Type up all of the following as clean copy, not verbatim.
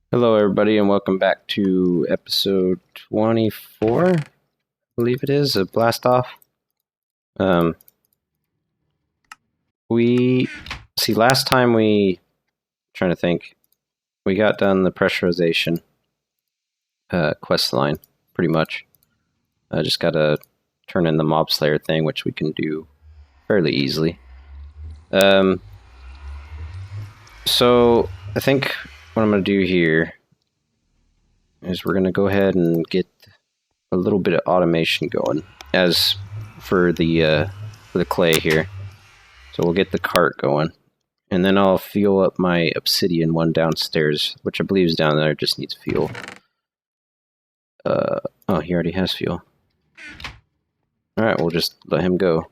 Hello, everybody, and welcome back to episode 24, I believe it is, of BlastOff. Last time trying to think, we got done the pressurization quest line, pretty much. I just gotta turn in the mob slayer thing, which we can do fairly easily. So, I think what I'm gonna do here is we're gonna go ahead and get a little bit of automation going as for the clay here. So we'll get the cart going, and then I'll fuel up my obsidian one downstairs, which I believe is down there, just needs fuel. Oh, he already has fuel. Alright, we'll just let him go.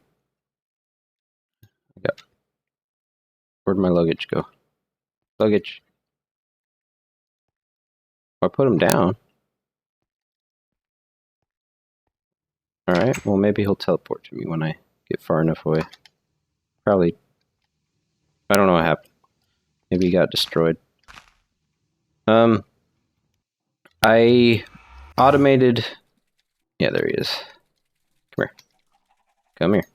Where'd my luggage go? Luggage. I put him down. Alright, well maybe he'll teleport to me when I get far enough away. Probably. I don't know what happened. Maybe he got destroyed. I automated... Yeah, there he is. Come here. Come here.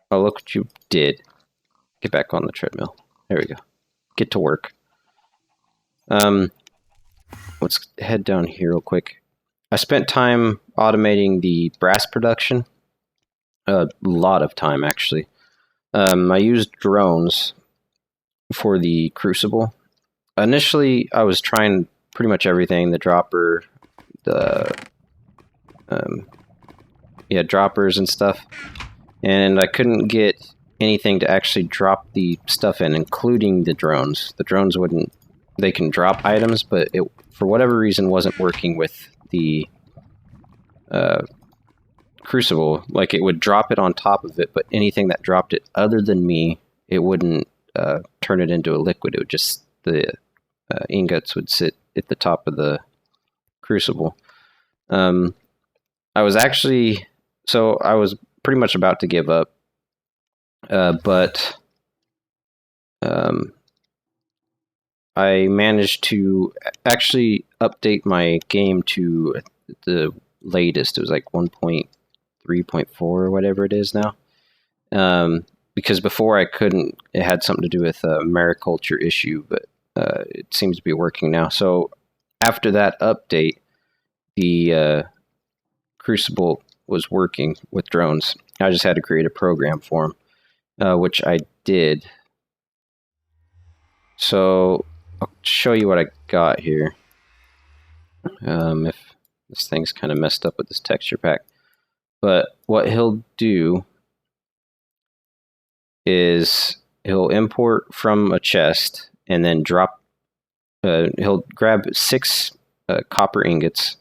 Oh, look what you did. Get back on the treadmill. There we go. Get to work. Let's head down here real quick. I spent time automating the brass production. A lot of time, actually. I used drones for the crucible. Initially, I was trying pretty much everything. The dropper, droppers and stuff. And I couldn't get anything to actually drop the stuff in, including the drones. The drones wouldn't... They can drop items, but it, for whatever reason, wasn't working with the crucible. Like, it would drop it on top of it, but anything that dropped it other than me, it wouldn't turn it into a liquid. It would just... The ingots would sit at the top of the crucible. I was actually... So, I was pretty much about to give up. But I managed to actually update my game to the latest. It was like 1.3.4 or whatever it is now. Because before I couldn't. It had something to do with a mariculture issue, but it seems to be working now. So after that update, the Crucible was working with drones. I just had to create a program for them. Which I did. So I'll show you what I got here. If this thing's kind of messed up with this texture pack. But what he'll do is he'll import from a chest and then drop... he'll grab 6 copper ingots.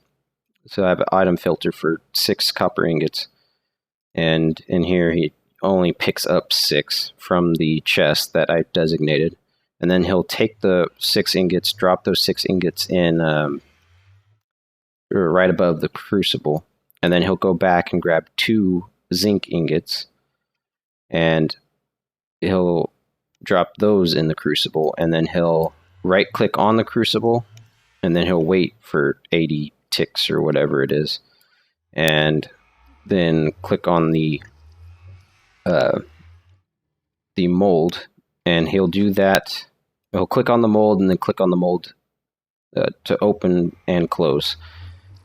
So I have an item filter for 6 copper ingots. And in here he only picks up 6 from the chest that I designated, and then he'll take the 6 ingots, drop those 6 ingots in right above the crucible, and then he'll go back and grab 2 zinc ingots, and he'll drop those in the crucible, and then he'll right click on the crucible, and then he'll wait for 80 ticks or whatever it is, and then click on the mold, and he'll do that. He'll click on the mold and then click on the mold to open and close,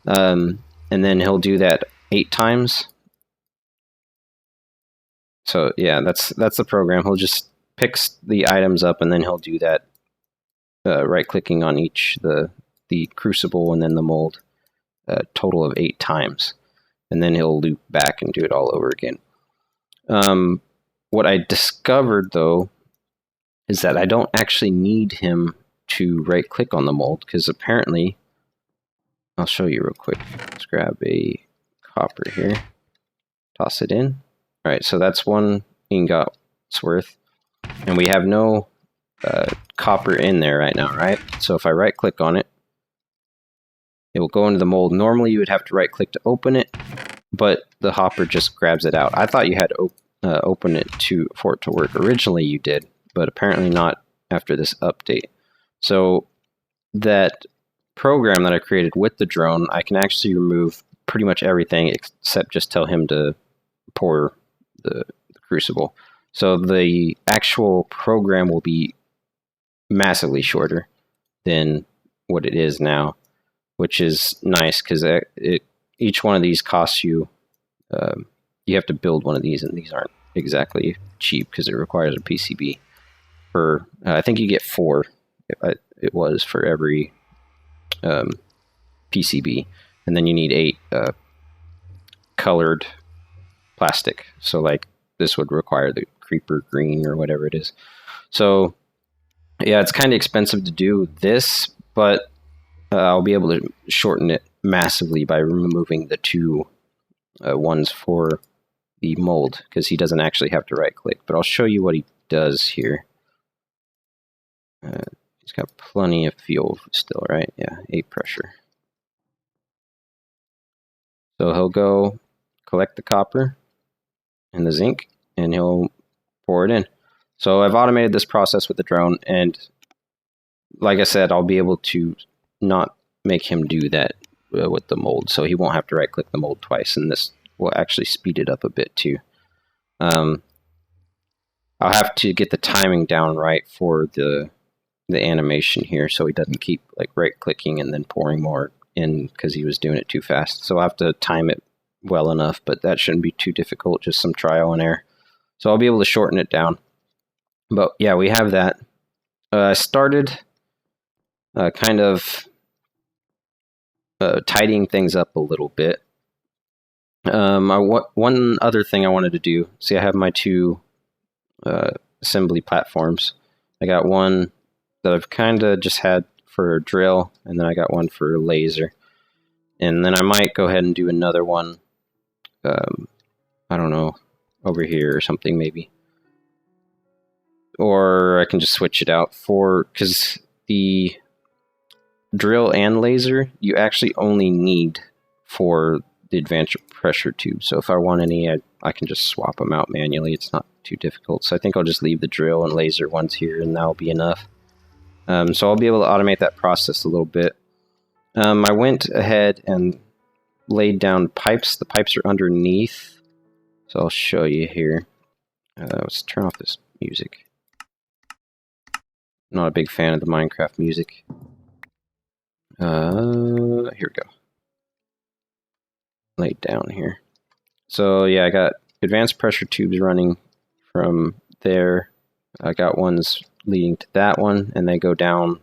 and then he'll do that 8 times. So yeah, that's the program. He'll just pick the items up, and then he'll do that right clicking on each the crucible and then the mold, a total of 8 times, and then he'll loop back and do it all over again. What I discovered, though, is that I don't actually need him to right-click on the mold, because apparently... I'll show you real quick. Let's grab a copper here. Toss it in. Alright, so that's 1 ingot's worth. And we have no copper in there right now, right? So if I right-click on it, it will go into the mold. Normally you would have to right-click to open it, but the hopper just grabs it out. I thought you had to open it for it to work. Originally you did, but apparently not after this update. So that program that I created with the drone, I can actually remove pretty much everything except just tell him to pour the crucible. So the actual program will be massively shorter than what it is now, which is nice because each one of these costs you, you have to build one of these, and these aren't exactly cheap because it requires a PCB. For I think you get 4. It was for every PCB, and then you need 8 colored plastic. So like this would require the creeper green or whatever it is. So yeah, it's kind of expensive to do this, but I'll be able to shorten it massively by removing the 2 ones for the mold, because he doesn't actually have to right click. But I'll show you what he does here. He's got plenty of fuel still, right? Yeah, 8 pressure. So he'll go collect the copper and the zinc, and he'll pour it in. So I've automated this process with the drone, and like I said, I'll be able to not make him do that with the mold, so he won't have to right click the mold twice, and this will actually speed it up a bit too. I'll have to get the timing down right for the animation here, so he doesn't keep like right clicking and then pouring more in because he was doing it too fast. So I'll have to time it well enough, but that shouldn't be too difficult, just some trial and error. So I'll be able to shorten it down. But yeah, we have that. I started kind of tidying things up a little bit. One other thing I wanted to do, see, I have my 2 assembly platforms. I got one that I've kind of just had for drill, and then I got one for laser. And then I might go ahead and do another one, I don't know, over here or something maybe. Or I can just switch it out because the drill and laser, you actually only need for the advanced pressure tube. So if I want any, I can just swap them out manually. It's not too difficult. So I think I'll just leave the drill and laser ones here, and that'll be enough. So I'll be able to automate that process a little bit. I went ahead and laid down pipes. The pipes are underneath. So I'll show you here. Let's turn off this music. Not a big fan of the Minecraft music. Here we go. Laid down here. So yeah, I got advanced pressure tubes running from there. I got ones leading to that one, and they go down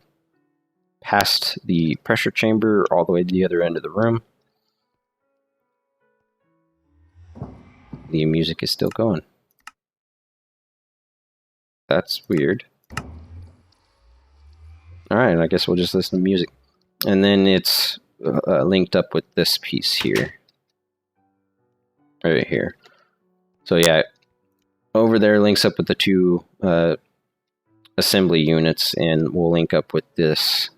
past the pressure chamber all the way to the other end of the room. The music is still going. That's weird. Alright, I guess we'll just listen to music. And then it's linked up with this piece here. Right here. So yeah, over there links up with the 2 assembly units, and we'll link up with this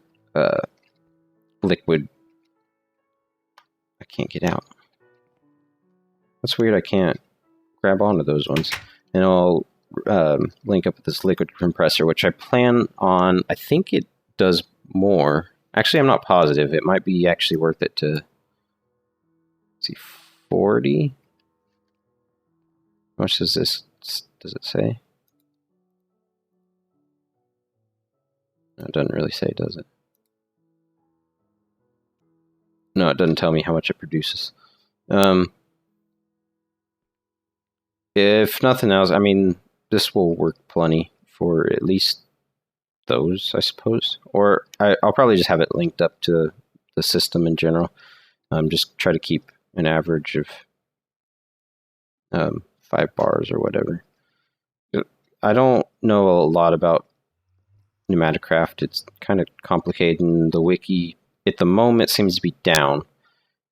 liquid. I can't get out. That's weird, I can't grab onto those ones. And I'll link up with this liquid compressor, which I plan on, I think it does more. Actually, I'm not positive. It might be actually worth it to, let's see, 40? How much does this, does it say? No, it doesn't really say, does it? No, it doesn't tell me how much it produces. If nothing else, I mean, this will work plenty for at least those, I suppose. Or I'll probably just have it linked up to the system in general. Just try to keep an average of 5 bars or whatever. I don't know a lot about Pneumaticraft. It's kind of complicated, and the wiki at the moment seems to be down,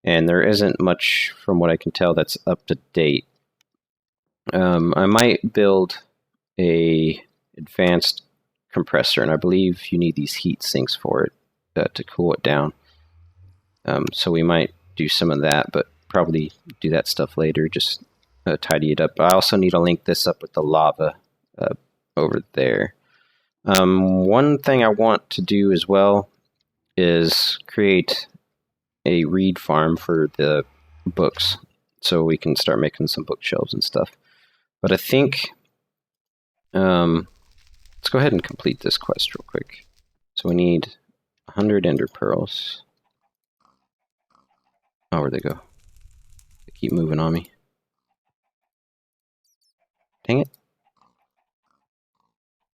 and there isn't much, from what I can tell, that's up to date. I might build a advanced compressor, and I believe you need these heat sinks for it to cool it down. So we might do some of that, but probably do that stuff later, just tidy it up. I also need to link this up with the lava over there. One thing I want to do as well is create a read farm for the books, so we can start making some bookshelves and stuff. But I think, let's go ahead and complete this quest real quick. So we need 100 ender pearls. Oh, where'd they go? They keep moving on me. Dang it.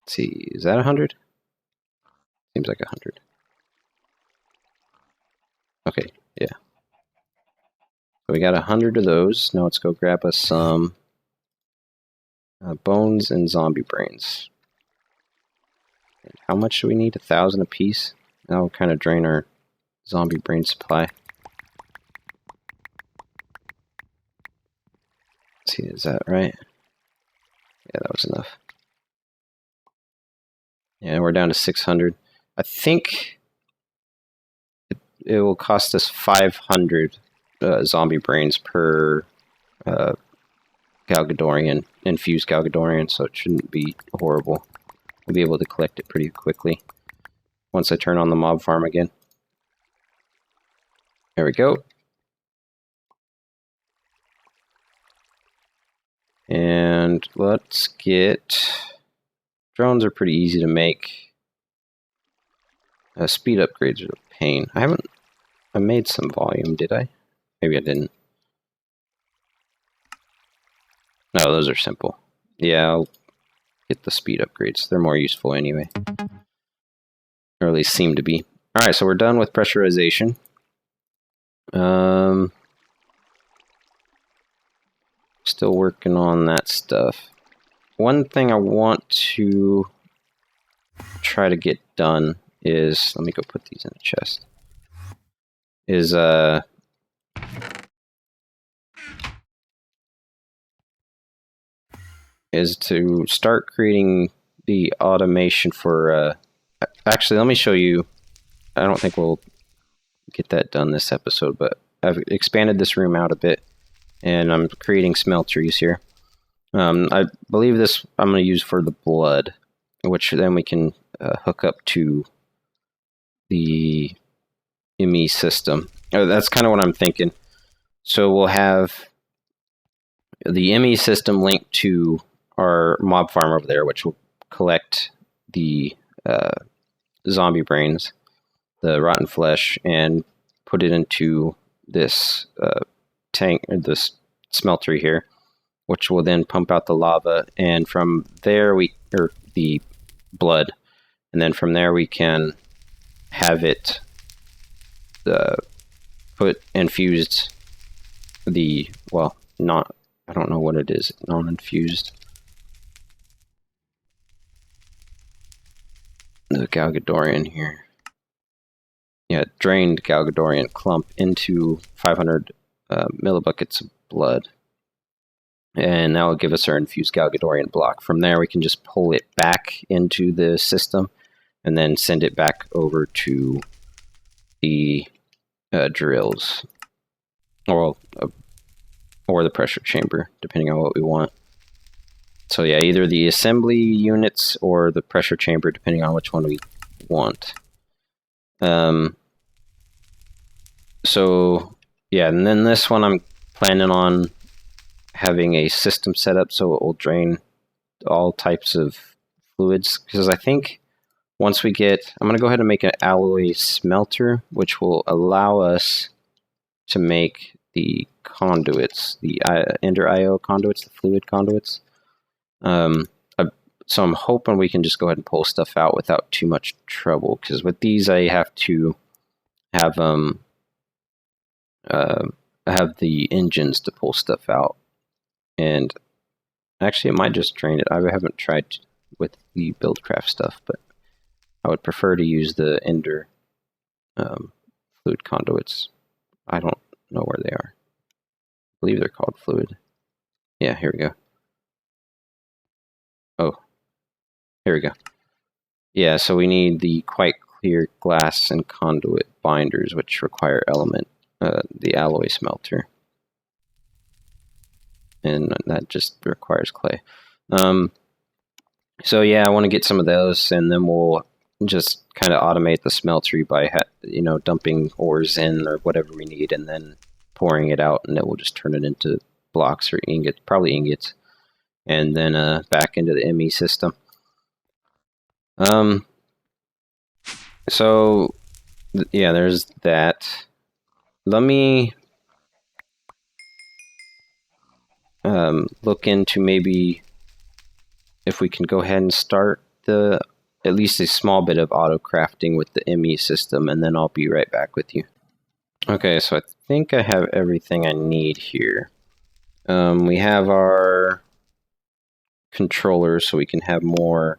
Let's see, is that 100? Seems like 100. Okay, yeah. So we got 100 of those. Now let's go grab us some bones and zombie brains. And how much do we need? 1,000 apiece? That'll kind of drain our zombie brain supply. Let's see, is that right? Yeah, that was enough. Yeah, we're down to 600. I think it will cost us 500 zombie brains per Galgadorian, infused Galgadorian, so it shouldn't be horrible. We'll be able to collect it pretty quickly once I turn on the mob farm again. There we go. And let's get... Drones are pretty easy to make. Speed upgrades are a pain. I made some volume, did I? Maybe I didn't. No, those are simple. Yeah, I'll get the speed upgrades. They're more useful anyway. Or at least seem to be. Alright, so we're done with pressurization. Still working on that stuff. One thing I want to try to get done is, let me go put these in the chest, is to start creating the automation for, actually let me show you, I don't think we'll get that done this episode, but I've expanded this room out a bit, and I'm creating smelteries here. I believe this I'm going to use for the blood, which then we can hook up to the ME system. That's kind of what I'm thinking. So we'll have the ME system linked to our mob farm over there, which will collect the zombie brains, the rotten flesh, and put it into this tank, or this smeltery here, which will then pump out the lava, and from there or the blood, and then from there we can have it put infused the, well, not, I don't know what it is, non-infused, the Galgadorian here. Yeah, drained Galgadorian clump into 500 millibuckets of blood. And that will give us our infused Galgadorian block. From there, we can just pull it back into the system and then send it back over to the drills, or the pressure chamber, depending on what we want. So yeah, either the assembly units or the pressure chamber, depending on which one we want. So yeah, and then this one I'm planning on having a system set up so it will drain all types of fluids, because I think once we get, I'm going to go ahead and make an alloy smelter, which will allow us to make the conduits, the Ender IO conduits, the fluid conduits. So I'm hoping we can just go ahead and pull stuff out without too much trouble, because with these I have to have the engines to pull stuff out. And actually it might just drain it. I haven't tried with the Buildcraft stuff, but I would prefer to use the Ender fluid conduits. I don't know where they are. I believe they're called fluid. Yeah, here we go. Oh, here we go. Yeah, so we need the quite clear glass and conduit binders, which require element, the alloy smelter. And that just requires clay. So yeah, I want to get some of those, and then we'll just kind of automate the smeltery by dumping ores in or whatever we need, and then pouring it out, and it will just turn it into blocks or ingots, probably ingots, and then back into the ME system. So yeah, there's that. Let me look into maybe if we can go ahead and start at least a small bit of auto crafting with the ME system, and then I'll be right back with you. Okay, so I think I have everything I need here. We have our controllers, so we can have more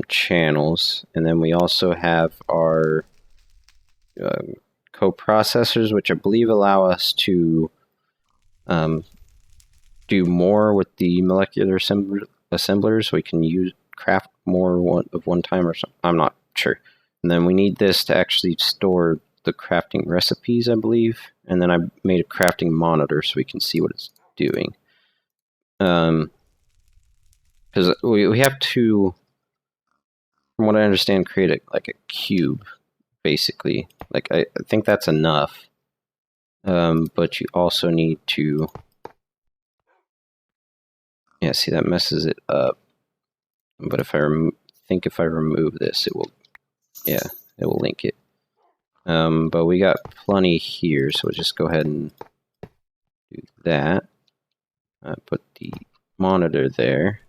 channels, and then we also have our coprocessors, which I believe allow us to do more with the molecular assemblers, so we can craft more one time or something. I'm not sure. And then we need this to actually store the crafting recipes, I believe. And then I made a crafting monitor so we can see what it's doing. Because we have to, from what I understand, create a cube, basically. Like I think that's enough. But you also need to, yeah, see, that messes it up. But if I if I remove this, it will, yeah, it will link it. But we got plenty here, so we'll just go ahead and do that. Put the monitor there.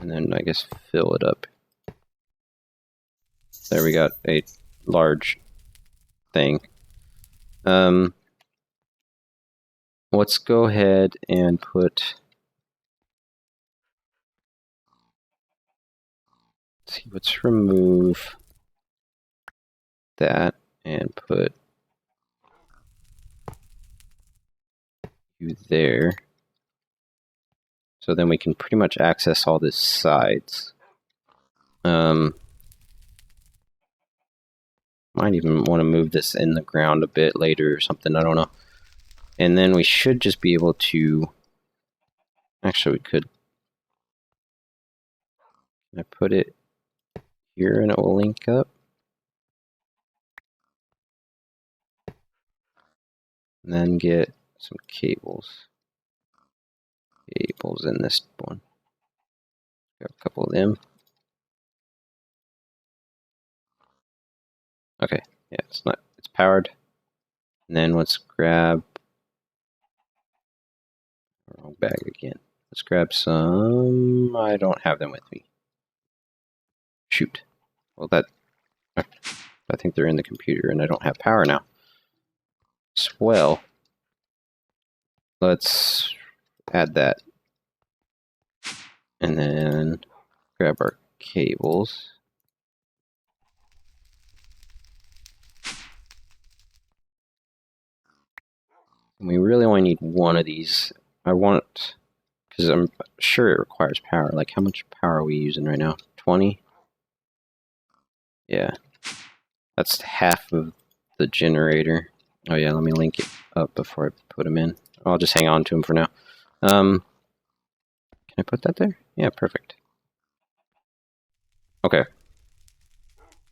And then I guess fill it up. There, we got a large thing. Let's go ahead and let's remove that and put you there. So then we can pretty much access all the sides. Might even want to move this in the ground a bit later or something, I don't know. And then we should just be able to, actually we could, I put it here and it will link up. And then get some cables. Cables in this one. Got a couple of them. Okay, yeah, it's powered. And then let's grab, wrong bag again. Let's grab some, I don't have them with me. Shoot. Well, I think they're in the computer and I don't have power now. Swell. Let's add that. And then grab our cables. And we really only need one of these. I want, because I'm sure it requires power. Like, how much power are we using right now? 20? Yeah. That's half of the generator. Oh yeah, let me link it up before I put them in. I'll just hang on to them for now. Can I put that there? Yeah, perfect. Okay.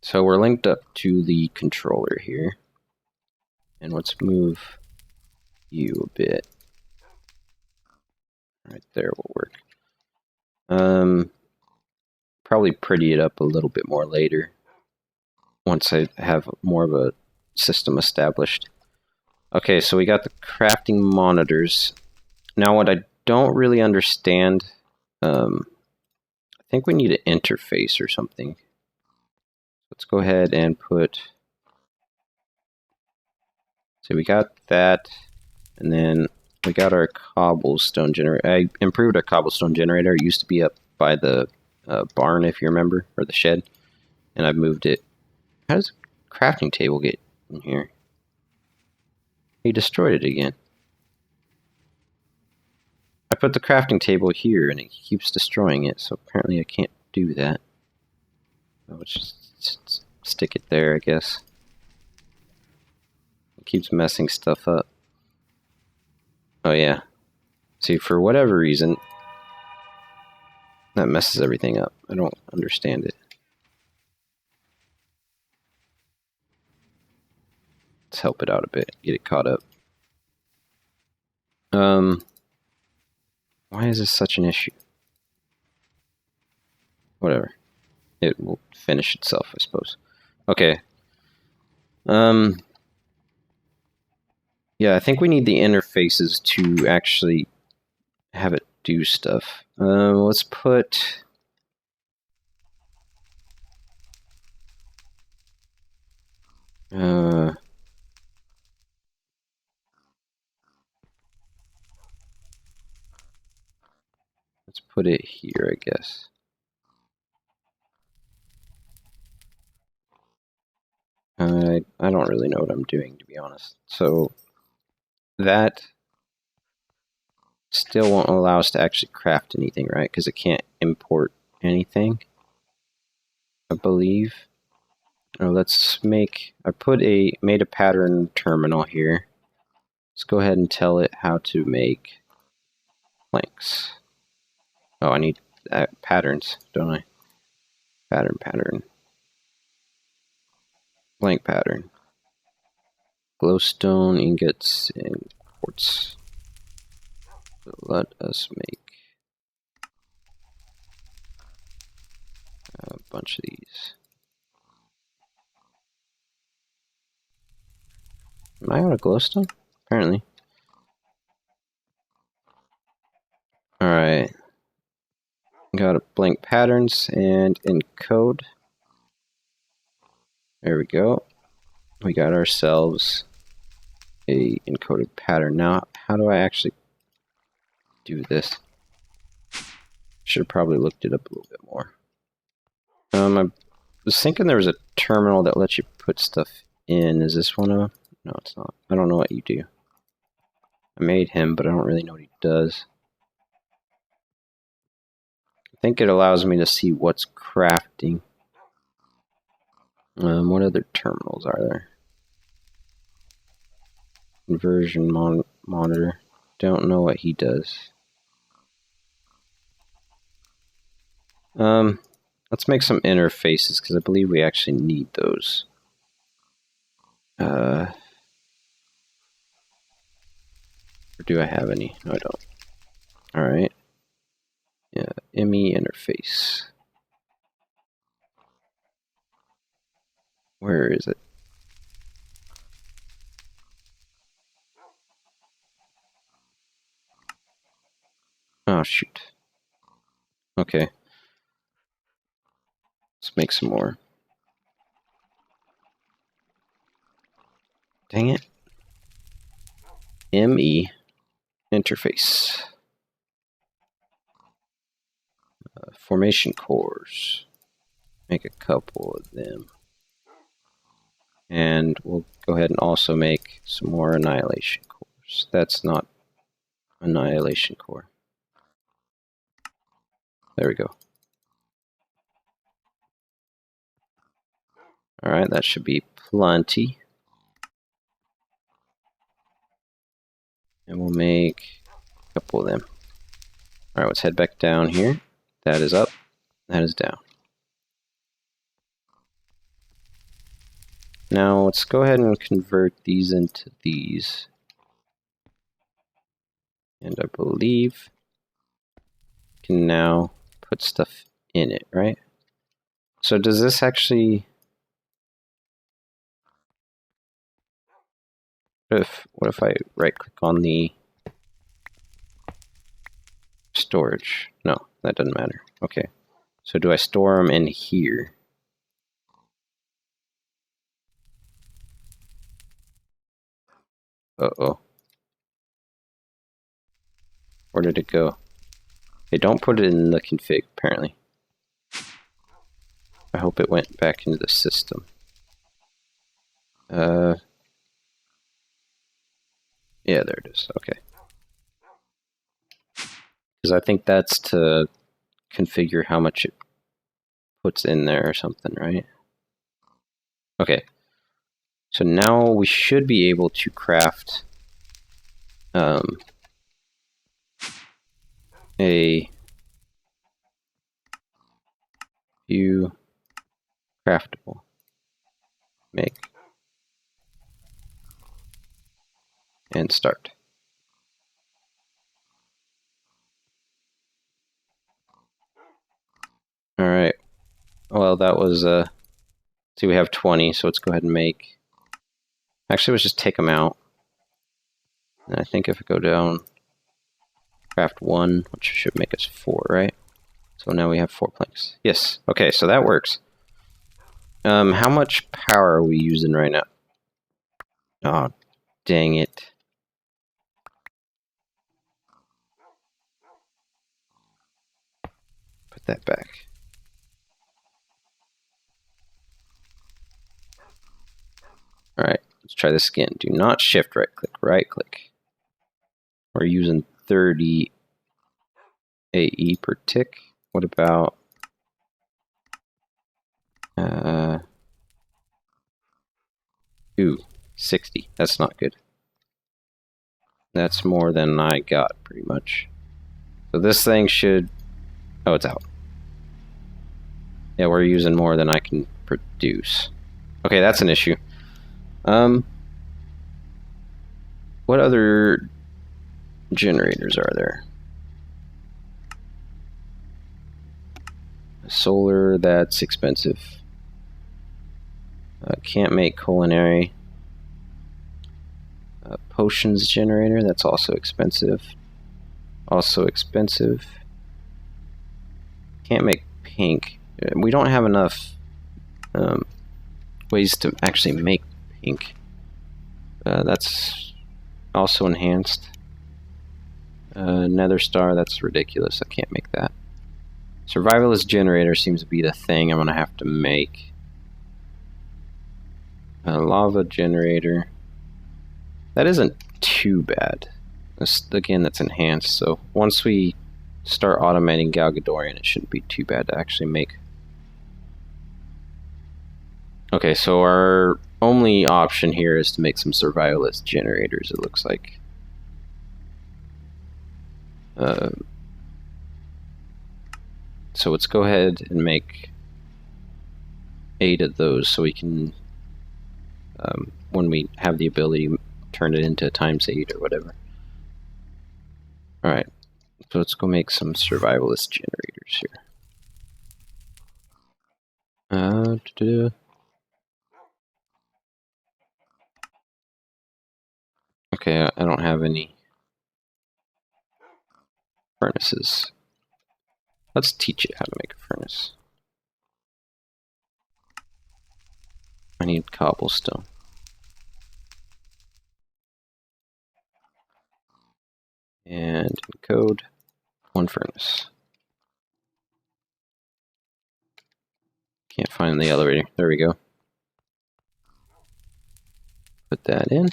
So we're linked up to the controller here. And let's move you a bit. Right there will work. Probably pretty it up a little bit more later. Once I have more of a system established. Okay, so we got the crafting monitors. Now what I don't really understand, I think we need an interface or something. Let's go ahead and put, so we got that, and then we got our cobblestone generator. I improved our cobblestone generator. It used to be up by the barn, if you remember, or the shed, and I've moved it. How does the crafting table get in here? He destroyed it again. I put the crafting table here, and it keeps destroying it, so apparently I can't do that. I'll just stick it there, I guess. It keeps messing stuff up. Oh yeah. See, for whatever reason, That messes everything up. I don't understand it. Let's help it out a bit. Get it caught up. Why is this such an issue? Whatever. It will finish itself, I suppose. Okay. Yeah, I think we need the interfaces to actually have it do stuff. Let's put... let's put it here, I guess. I don't really know what I'm doing, to be honest. So that still won't allow us to actually craft anything, right? Because it can't import anything, I believe. Oh, let's make... I made a pattern terminal here. Let's go ahead and tell it how to make planks. Oh, I need patterns, don't I? Pattern. Blank pattern. Glowstone, ingots, and quartz. So let us make a bunch of these. Am I out of glowstone? Apparently. Alright. Got a blank patterns and encode. There we go. We got ourselves a encoded pattern. Now, how do I actually do this? Should have probably looked it up a little bit more. I was thinking there was a terminal that lets you put stuff in. Is this one of them? No, it's not. I don't know what you do. I made him, but I don't really know what he does. I think it allows me to see what's crafting. What other terminals are there? Conversion monitor. Don't know what he does. Let's make some interfaces because I believe we actually need those. Or do I have any? No, I don't. Alright. Yeah, ME interface. Where is it? Oh, shoot. Okay. Let's make some more. Dang it. ME interface. Formation cores. Make a couple of them. And we'll go ahead and also make some more annihilation cores. That's not annihilation core. There we go. Alright, that should be plenty. And we'll make a couple of them. Alright, let's head back down here. That is up. That is down. Now let's go ahead and convert these into these. And I believe we can now put stuff in it, right? So does this actually... What if I right click on the storage? No, that doesn't matter. Okay. So do I store them in here? Uh-oh. Where did it go? Hey, don't put it in the config, apparently. I hope it went back into the system. Yeah, there it is. Okay. Because I think that's to configure how much it puts in there or something, right? Okay. So now we should be able to craft a View, craftable, make, and start. All right. Well, that was see, we have 20, so let's go ahead and make. Actually, let's just take them out. And I think if I go down, craft 1, which should make us 4, right? So now we have 4 planks. Yes. Okay, so that works. How much power are we using right now? Oh, dang it. Put that back. Alright, let's try this again. Do not shift right click, right click. We're using 30 AE per tick. What about 60? That's not good. That's more than I got, pretty much. So this thing should... Oh, it's out. Yeah, we're using more than I can produce. Okay, that's an issue. What other generators are there? Solar, that's expensive. Can't make culinary. Potions generator, that's also expensive. Also expensive. Can't make pink. We don't have enough ways to actually make pink. That's also enhanced. Nether star, that's ridiculous. I can't make that. Survivalist generator seems to be the thing I'm going to have to make. Lava generator. That isn't too bad. Again, that's enhanced, so once we start automating Galgadorian, it shouldn't be too bad to actually make. Okay, so our only option here is to make some survivalist generators, it looks like. So let's go ahead and make 8 of those so we can, when we have the ability, turn it into ×8 or whatever. Alright, so let's go make some survivalist generators here. Okay, I don't have any furnaces. Let's teach it how to make a furnace. I need cobblestone. And in code, 1 furnace. Can't find the elevator. There we go. Put that in.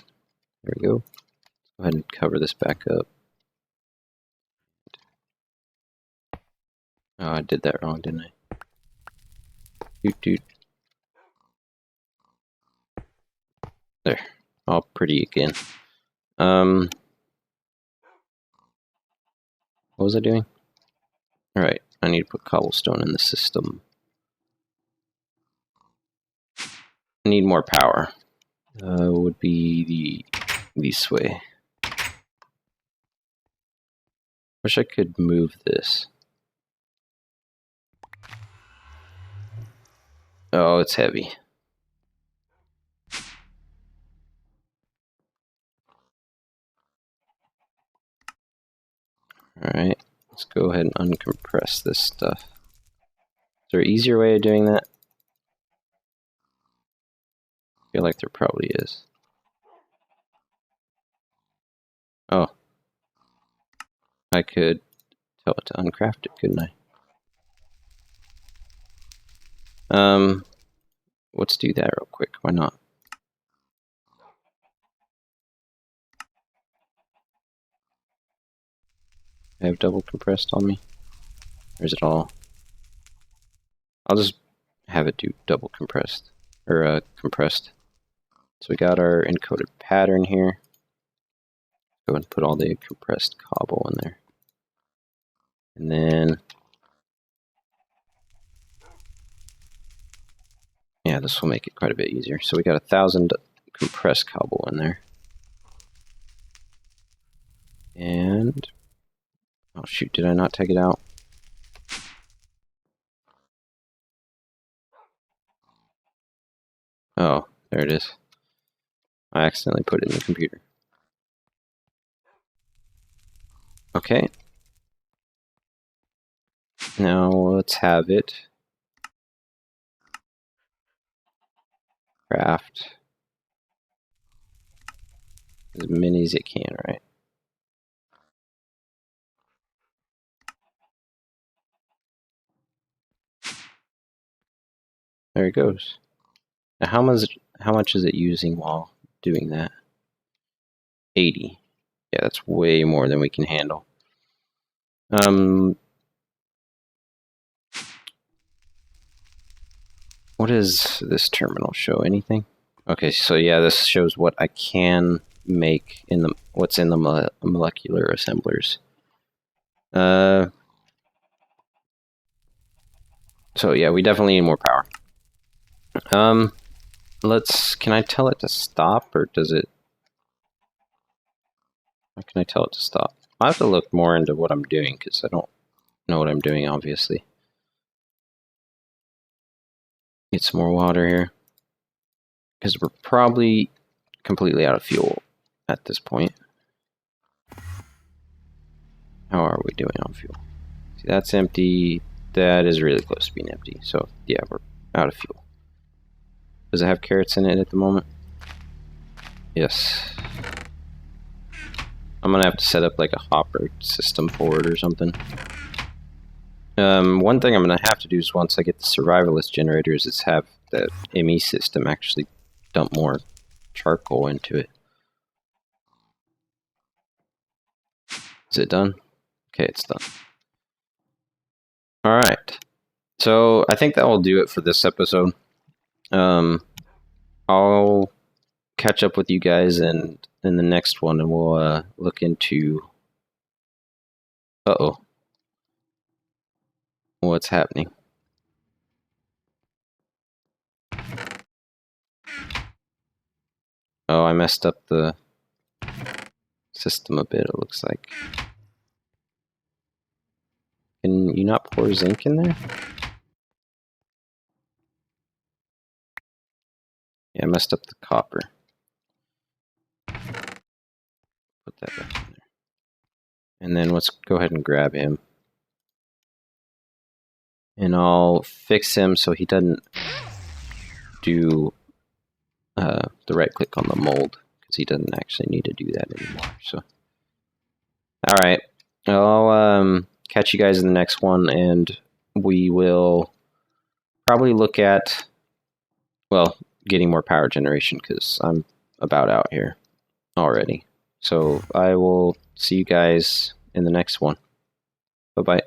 There we go. Go ahead and cover this back up. Oh, I did that wrong, didn't I? Doot. There. All pretty again. What was I doing? Alright, I need to put cobblestone in the system. I need more power. Would be this way. Wish I could move this. Oh, it's heavy. Alright, let's go ahead and uncompress this stuff. Is there an easier way of doing that? I feel like there probably is. Oh. I could tell it to uncraft it, couldn't I? Let's do that real quick. Why not? I have double compressed on me? Or is it all? I'll just have it do double compressed. Or compressed. So we got our encoded pattern here. Go and put all the compressed cobble in there. And then Yeah, this will make it quite a bit easier. So we got 1,000 compressed cobble in there. And... oh shoot, did I not take it out? Oh, there it is. I accidentally put it in the computer. Okay. Now let's have it craft as many as it can, right? There it goes. Now how much is it using while doing that? 80. Yeah, that's way more than we can handle. What does this terminal show? Anything? Okay, so yeah, this shows what I can make in the what's in the molecular assemblers. So yeah, we definitely need more power. Can I tell it to stop, or does it? How can I tell it to stop? I have to look more into what I'm doing because I don't know what I'm doing, obviously. Get some more water here because we're probably completely out of fuel at this point. How are we doing on fuel? See, that's empty. That is really close to being empty. So yeah, we're out of fuel. Does it have carrots in it at the moment? Yes. I'm gonna have to set up like a hopper system for it or something. One thing I'm gonna have to do is once I get the survivalist generators is have the ME system actually dump more charcoal into it. Is it done? Okay, it's done. Alright. So I think that will do it for this episode. I'll catch up with you guys in the next one, and we'll look into... Uh-oh. What's happening? Oh, I messed up the system a bit, it looks like. Can you not pour zinc in there? Yeah, I messed up the copper. Put that back in there. And then let's go ahead and grab him. And I'll fix him so he doesn't do the right click on the mold, because he doesn't actually need to do that anymore. So, alright. I'll catch you guys in the next one, and we will probably look at, well, getting more power generation, because I'm about out here already. So I will see you guys in the next one. Bye-bye.